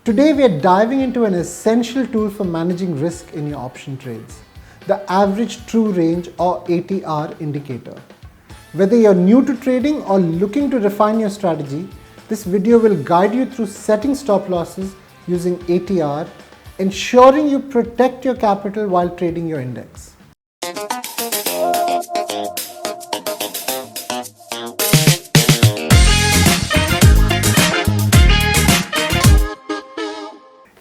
Today we are diving into an essential tool for managing risk in your option trades, the average true range or ATR indicator. Whether you're new to trading or looking to refine your strategy, this video will guide you through setting stop losses using ATR, ensuring you protect your capital while trading your index.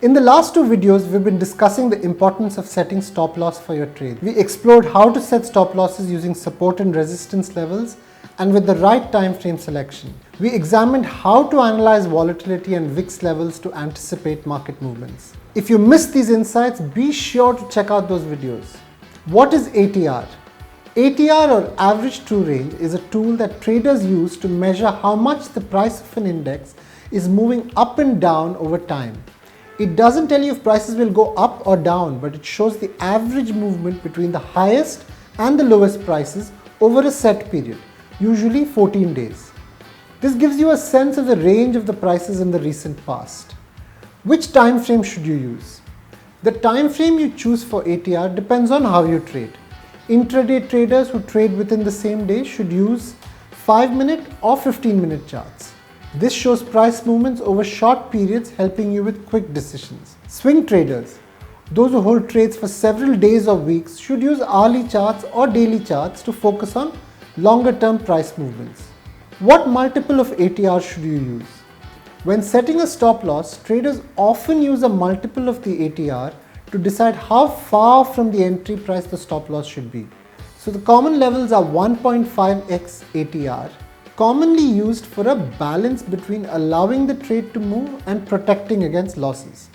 In the last two videos, we've been discussing the importance of setting stop loss for your trade. We explored how to set stop losses using support and resistance levels and with the right time frame selection. We examined how to analyze volatility and VIX levels to anticipate market movements. If you missed these insights, be sure to check out those videos. What is ATR? ATR or average true range is a tool that traders use to measure how much the price of an index is moving up and down over time. It doesn't tell you if prices will go up or down, but it shows the average movement between the highest and the lowest prices over a set period, usually 14 days. This gives you a sense of the range of the prices in the recent past. Which time frame should you use? The time frame you choose for ATR depends on how you trade. Intraday traders who trade within the same day should use 5-minute or 15-minute charts. This shows price movements over short periods, helping you with quick decisions. Swing traders, those who hold trades for several days or weeks, should use hourly charts or daily charts to focus on longer-term price movements. What multiple of ATR should you use? When setting a stop loss, traders often use a multiple of the ATR to decide how far from the entry price the stop loss should be. So the common levels are 1.5x ATR, commonly used for a balance between allowing the trade to move and protecting against losses.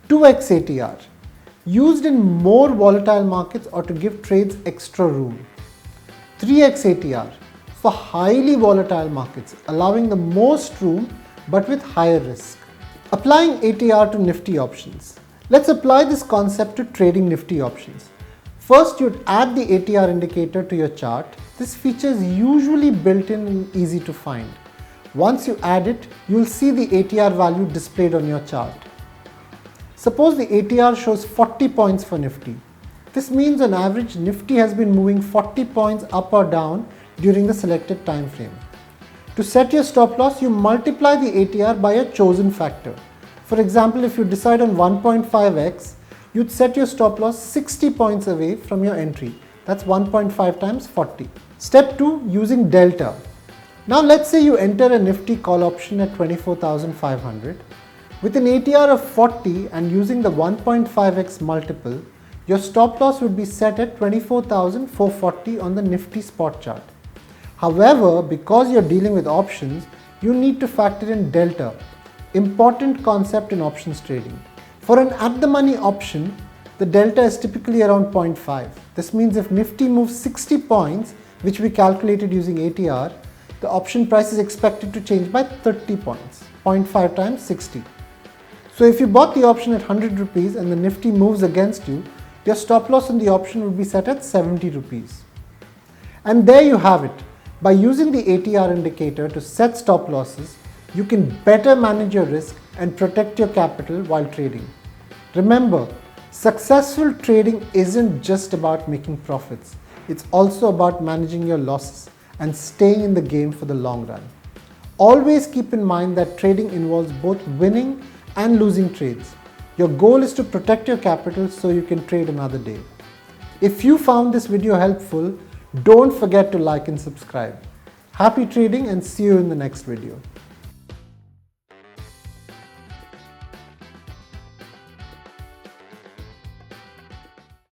2x ATR, used in more volatile markets or to give trades extra room. 3x ATR, for highly volatile markets, allowing the most room but with higher risk. Applying ATR to Nifty Options. Let's apply this concept to trading Nifty Options. First, you'd add the ATR indicator to your chart. This feature is usually built in and easy to find. Once you add it, you'll see the ATR value displayed on your chart. Suppose the ATR shows 40 points for Nifty. This means on average, Nifty has been moving 40 points up or down during the selected time frame. To set your stop loss, you multiply the ATR by a chosen factor. For example, if you decide on 1.5x, you'd set your stop loss 60 points away from your entry. That's 1.5 times 40. Step 2, using delta. Now let's say you enter a Nifty call option at 24,500. With an ATR of 40 and using the 1.5x multiple, your stop loss would be set at 24,440 on the Nifty spot chart. However, because you're dealing with options, you need to factor in delta, important concept in options trading. For an at-the-money option, the delta is typically around 0.5. This means if Nifty moves 60 points, which we calculated using ATR, the option price is expected to change by 30 points, 0.5 times 60. So if you bought the option at 100 rupees and the Nifty moves against you, your stop loss in the option will be set at 70 rupees. And there you have it. By using the ATR indicator to set stop losses, you can better manage your risk and protect your capital while trading. Remember, successful trading isn't just about making profits. It's also about managing your losses and staying in the game for the long run. Always keep in mind that trading involves both winning and losing trades. Your goal is to protect your capital so you can trade another day. If you found this video helpful, don't forget to like and subscribe. Happy trading and see you in the next video.